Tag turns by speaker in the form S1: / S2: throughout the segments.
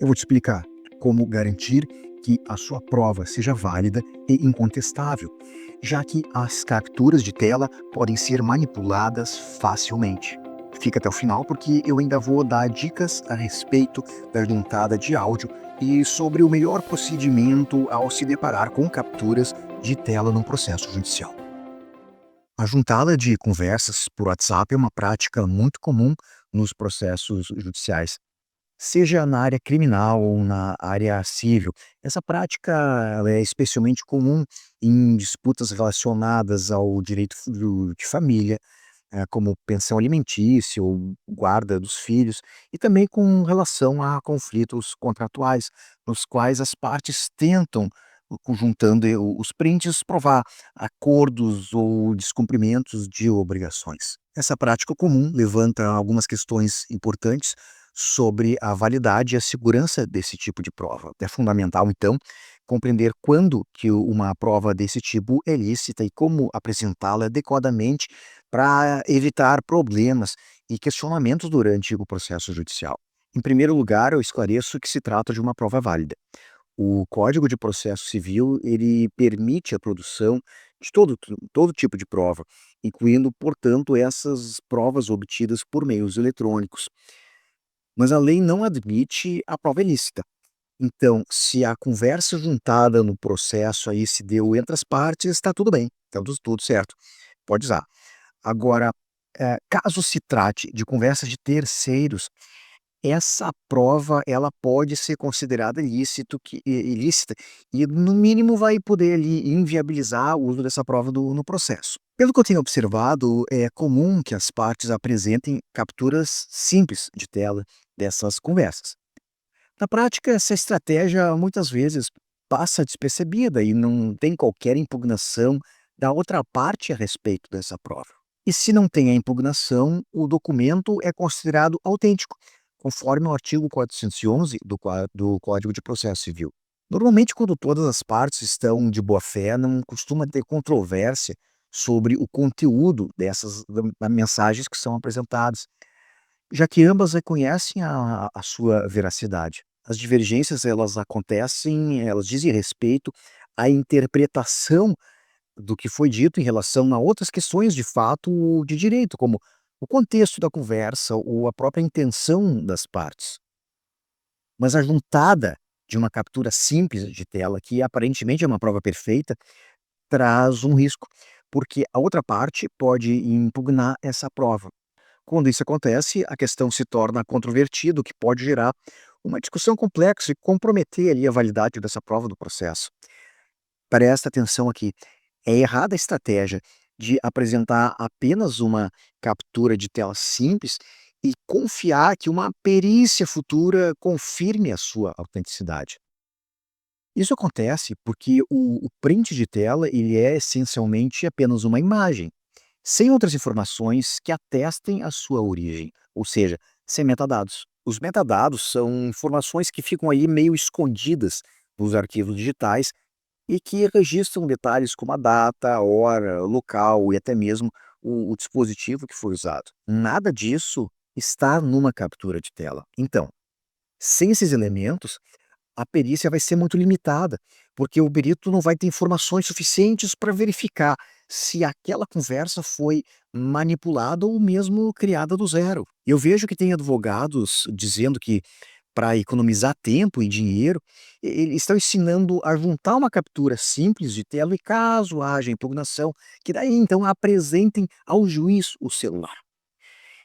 S1: Eu vou te explicar como garantir que a sua prova seja válida e incontestável, já que as capturas de tela podem ser manipuladas facilmente. Fica até o final porque eu ainda vou dar dicas a respeito da juntada de áudio e sobre o melhor procedimento ao se deparar com capturas de tela num processo judicial. A juntada de conversas por WhatsApp é uma prática muito comum nos processos judiciais, seja na área criminal ou na área civil. Essa prática ela é especialmente comum em disputas relacionadas ao direito de família, como pensão alimentícia ou guarda dos filhos, e também com relação a conflitos contratuais, nos quais as partes tentam, juntando os prints, provar acordos ou descumprimentos de obrigações. Essa prática comum levanta algumas questões importantes sobre a validade e a segurança desse tipo de prova. É fundamental, então, compreender quando que uma prova desse tipo é lícita e como apresentá-la adequadamente para evitar problemas e questionamentos durante o processo judicial. Em primeiro lugar, eu esclareço que se trata de uma prova válida. O Código de Processo Civil, ele permite a produção de todo tipo de prova, incluindo, portanto, essas provas obtidas por meios eletrônicos. Mas a lei não admite a prova ilícita. Então, se a conversa juntada no processo aí se deu entre as partes, está tudo bem, está tudo certo, pode usar. Agora, caso se trate de conversa de terceiros, essa prova ela pode ser considerada ilícita e no mínimo vai poder ali inviabilizar o uso dessa prova no processo. Pelo que eu tenho observado, é comum que as partes apresentem capturas simples de tela dessas conversas. Na prática, essa estratégia muitas vezes passa despercebida e não tem qualquer impugnação da outra parte a respeito dessa prova. E se não tem a impugnação, o documento é considerado autêntico, conforme o artigo 411 do Código de Processo Civil. Normalmente, quando todas as partes estão de boa fé, não costuma ter controvérsia sobre o conteúdo dessas mensagens que são apresentadas, já que ambas reconhecem a sua veracidade. As divergências, elas acontecem, elas dizem respeito à interpretação do que foi dito em relação a outras questões de fato de direito, como o contexto da conversa ou a própria intenção das partes. Mas a juntada de uma captura simples de tela, que aparentemente é uma prova perfeita, traz um risco, porque a outra parte pode impugnar essa prova. Quando isso acontece, a questão se torna controvertida, o que pode gerar uma discussão complexa e comprometer ali a validade dessa prova do processo. Presta atenção aqui. É errada a estratégia de apresentar apenas uma captura de tela simples e confiar que uma perícia futura confirme a sua autenticidade. Isso acontece porque o print de tela ele é essencialmente apenas uma imagem, sem outras informações que atestem a sua origem, ou seja, sem metadados. Os metadados são informações que ficam aí meio escondidas nos arquivos digitais e que registram detalhes como a data, a hora, o local e até mesmo o dispositivo que foi usado. Nada disso está numa captura de tela. Então, sem esses elementos, a perícia vai ser muito limitada, porque o perito não vai ter informações suficientes para verificar se aquela conversa foi manipulada ou mesmo criada do zero. Eu vejo que tem advogados dizendo que para economizar tempo e dinheiro, eles estão ensinando a juntar uma captura simples de tela e caso haja impugnação, que daí então apresentem ao juiz o celular.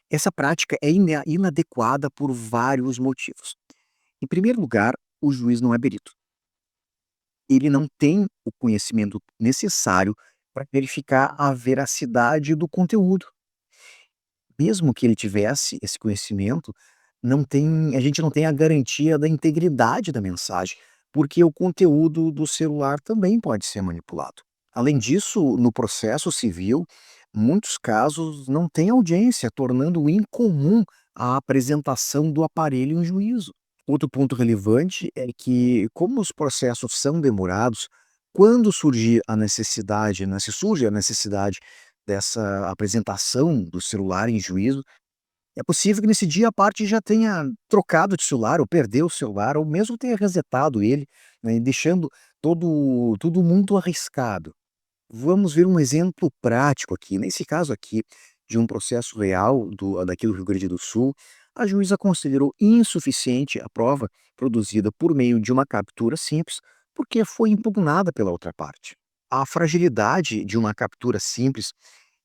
S1: Essa prática é inadequada por vários motivos. Em primeiro lugar, o juiz não é perito. Ele não tem o conhecimento necessário para verificar a veracidade do conteúdo. Mesmo que ele tivesse esse conhecimento, a gente não tem a garantia da integridade da mensagem, porque o conteúdo do celular também pode ser manipulado. Além disso, no processo civil, muitos casos não têm audiência, tornando incomum a apresentação do aparelho em juízo. Outro ponto relevante é que, como os processos são demorados, quando se surge a necessidade dessa apresentação do celular em juízo, É possível que nesse dia a parte já tenha trocado de celular, ou perdeu o celular, ou mesmo tenha resetado ele, né, deixando todo mundo arriscado. Vamos ver um exemplo prático aqui. Nesse caso aqui, de um processo real daqui do Rio Grande do Sul, a juíza considerou insuficiente a prova produzida por meio de uma captura simples, porque foi impugnada pela outra parte. A fragilidade de uma captura simples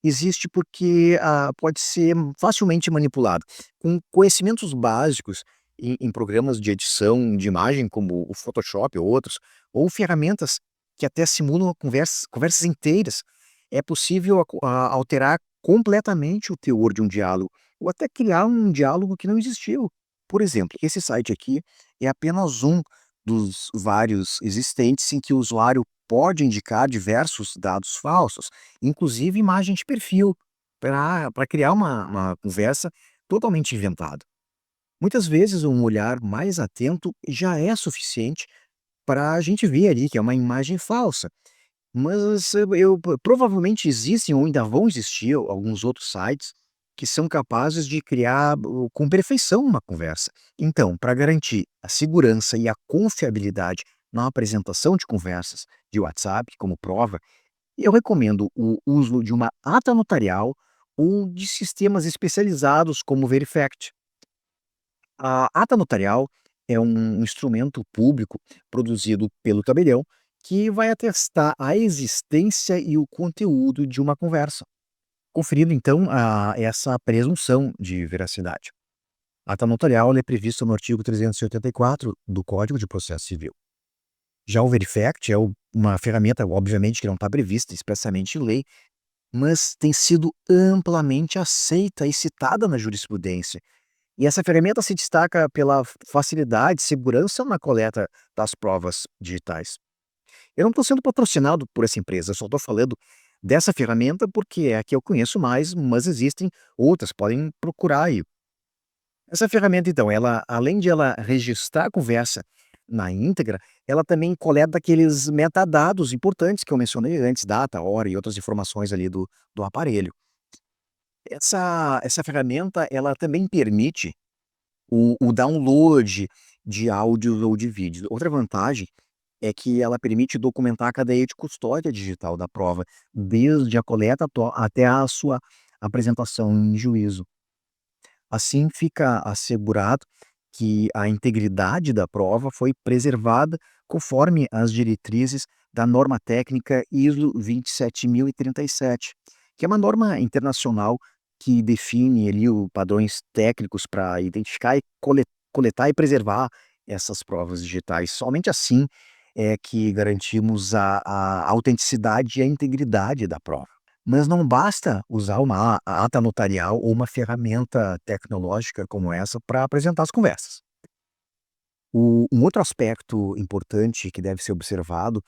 S1: existe porque pode ser facilmente manipulado. Com conhecimentos básicos em programas de edição de imagem, como o Photoshop ou outros, ou ferramentas que até simulam conversas inteiras, é possível alterar completamente o teor de um diálogo, ou até criar um diálogo que não existiu. Por exemplo, esse site aqui é apenas um dos vários existentes em que o usuário pode indicar diversos dados falsos, inclusive imagem de perfil, para criar uma conversa totalmente inventada. Muitas vezes um olhar mais atento já é suficiente para a gente ver ali que é uma imagem falsa, mas provavelmente existem ou ainda vão existir alguns outros sites que são capazes de criar com perfeição uma conversa. Então, para garantir a segurança e a confiabilidade na apresentação de conversas de WhatsApp como prova, eu recomendo o uso de uma ata notarial ou de sistemas especializados como o Verifact. A ata notarial é um instrumento público produzido pelo tabelião que vai atestar a existência e o conteúdo de uma conversa, conferindo então essa presunção de veracidade. A ata notarial ela é prevista no artigo 384 do Código de Processo Civil. Já o Verifact é uma ferramenta, obviamente, que não está prevista expressamente em lei, mas tem sido amplamente aceita e citada na jurisprudência. E essa ferramenta se destaca pela facilidade e segurança na coleta das provas digitais. Eu não estou sendo patrocinado por essa empresa, eu só estou falando dessa ferramenta porque é a que eu conheço mais, mas existem outras, podem procurar aí. Essa ferramenta, então, ela, além de ela registrar a conversa na íntegra, ela também coleta aqueles metadados importantes que eu mencionei antes, data, hora e outras informações ali do aparelho. Essa ferramenta, ela também permite o download de áudios ou de vídeos. Outra vantagem é que ela permite documentar a cadeia de custódia digital da prova, desde a coleta até a sua apresentação em juízo. Assim fica assegurado que a integridade da prova foi preservada conforme as diretrizes da norma técnica ISO 27037, que é uma norma internacional que define ali os padrões técnicos para identificar e coletar e preservar essas provas digitais. Somente assim é que garantimos a autenticidade e a integridade da prova. Mas não basta usar uma ata notarial ou uma ferramenta tecnológica como essa para apresentar as conversas. Um outro aspecto importante que deve ser observado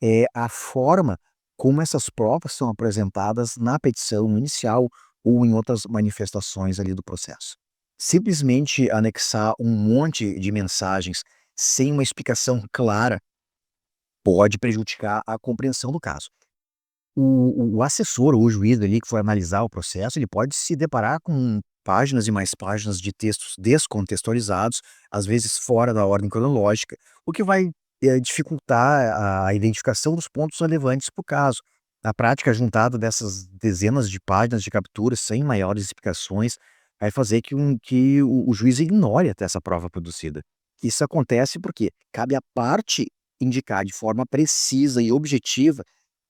S1: é a forma como essas provas são apresentadas na petição inicial ou em outras manifestações ali do processo. Simplesmente anexar um monte de mensagens sem uma explicação clara pode prejudicar a compreensão do caso. O assessor ou o juiz ali que for analisar o processo, ele pode se deparar com páginas e mais páginas de textos descontextualizados, às vezes fora da ordem cronológica, o que vai, dificultar a identificação dos pontos relevantes para o caso. Na prática, a juntada dessas dezenas de páginas de captura sem maiores explicações, vai fazer que o juiz ignore até essa prova produzida. Isso acontece porque cabe à parte indicar de forma precisa e objetiva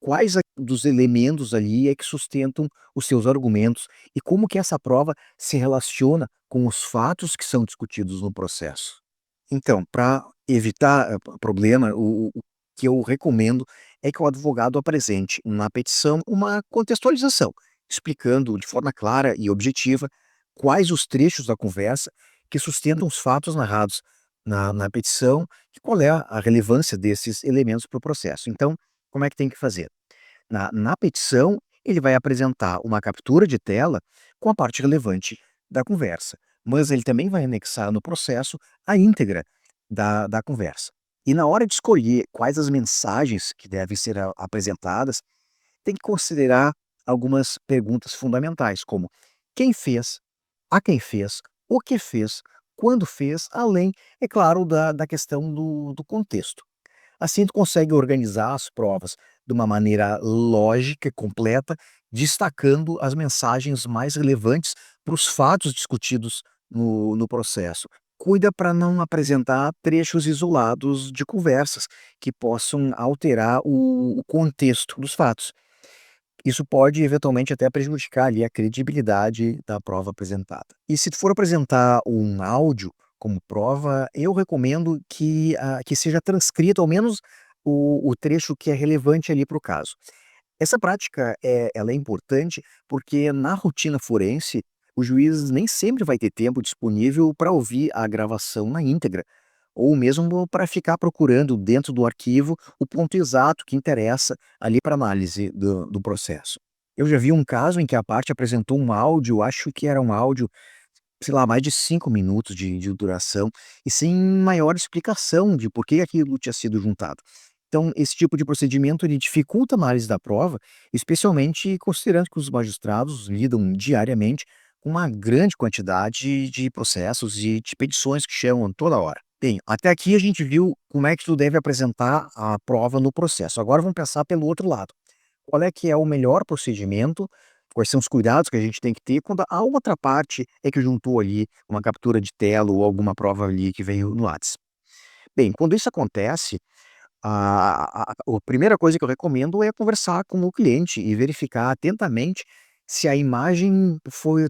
S1: quais dos elementos ali é que sustentam os seus argumentos e como que essa prova se relaciona com os fatos que são discutidos no processo. Então, para evitar problema, o que eu recomendo é que o advogado apresente na petição uma contextualização, explicando de forma clara e objetiva quais os trechos da conversa que sustentam os fatos narrados na petição e qual é a relevância desses elementos para o processo. Então, como é que tem que fazer? Na petição, ele vai apresentar uma captura de tela com a parte relevante da conversa, mas ele também vai anexar no processo a íntegra da conversa. E na hora de escolher quais as mensagens que devem ser apresentadas, tem que considerar algumas perguntas fundamentais, como quem fez, a quem fez, o que fez, quando fez, além, é claro, da questão do contexto. Assim, tu consegue organizar as provas de uma maneira lógica e completa, destacando as mensagens mais relevantes para os fatos discutidos no processo. Cuida para não apresentar trechos isolados de conversas que possam alterar o contexto dos fatos. Isso pode eventualmente até prejudicar ali a credibilidade da prova apresentada. E se tu for apresentar um áudio como prova, eu recomendo que seja transcrito ao menos o trecho que é relevante ali para o caso. Essa prática ela é importante porque na rotina forense, o juiz nem sempre vai ter tempo disponível para ouvir a gravação na íntegra, ou mesmo para ficar procurando dentro do arquivo o ponto exato que interessa ali para análise do processo. Eu já vi um caso em que a parte apresentou um áudio, acho que era um áudio, sei lá, mais de 5 minutos de duração, e sem maior explicação de por que aquilo tinha sido juntado. Então, esse tipo de procedimento ele dificulta a análise da prova, especialmente considerando que os magistrados lidam diariamente com uma grande quantidade de processos e de petições que chegam toda hora. Bem, até aqui a gente viu como é que tu deve apresentar a prova no processo. Agora vamos pensar pelo outro lado. Qual é que é o melhor procedimento? Quais são os cuidados que a gente tem que ter quando a outra parte é que juntou ali uma captura de tela ou alguma prova ali que veio no Whats. Bem, quando isso acontece, a primeira coisa que eu recomendo é conversar com o cliente e verificar atentamente se a imagem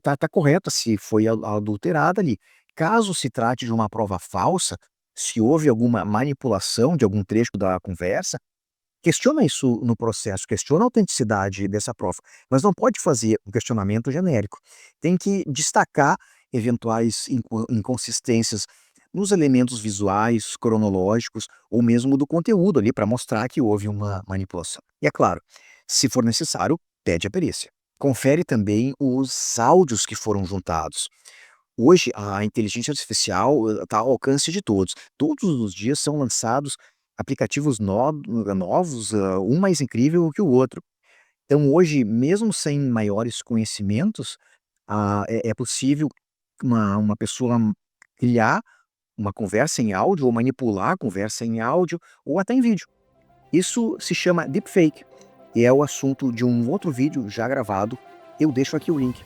S1: tá correta, se foi adulterada ali. Caso se trate de uma prova falsa, se houve alguma manipulação de algum trecho da conversa, questiona isso no processo, questiona a autenticidade dessa prova, mas não pode fazer um questionamento genérico. Tem que destacar eventuais inconsistências nos elementos visuais, cronológicos ou mesmo do conteúdo ali para mostrar que houve uma manipulação. E é claro, se for necessário, pede a perícia. Confere também os áudios que foram juntados. Hoje, a inteligência artificial está ao alcance de todos. Todos os dias são lançados aplicativos novos, um mais incrível que o outro. Então, hoje, mesmo sem maiores conhecimentos, é possível uma pessoa criar uma conversa em áudio ou manipular a conversa em áudio ou até em vídeo. Isso se chama deepfake e é o assunto de um outro vídeo já gravado. Eu deixo aqui o link.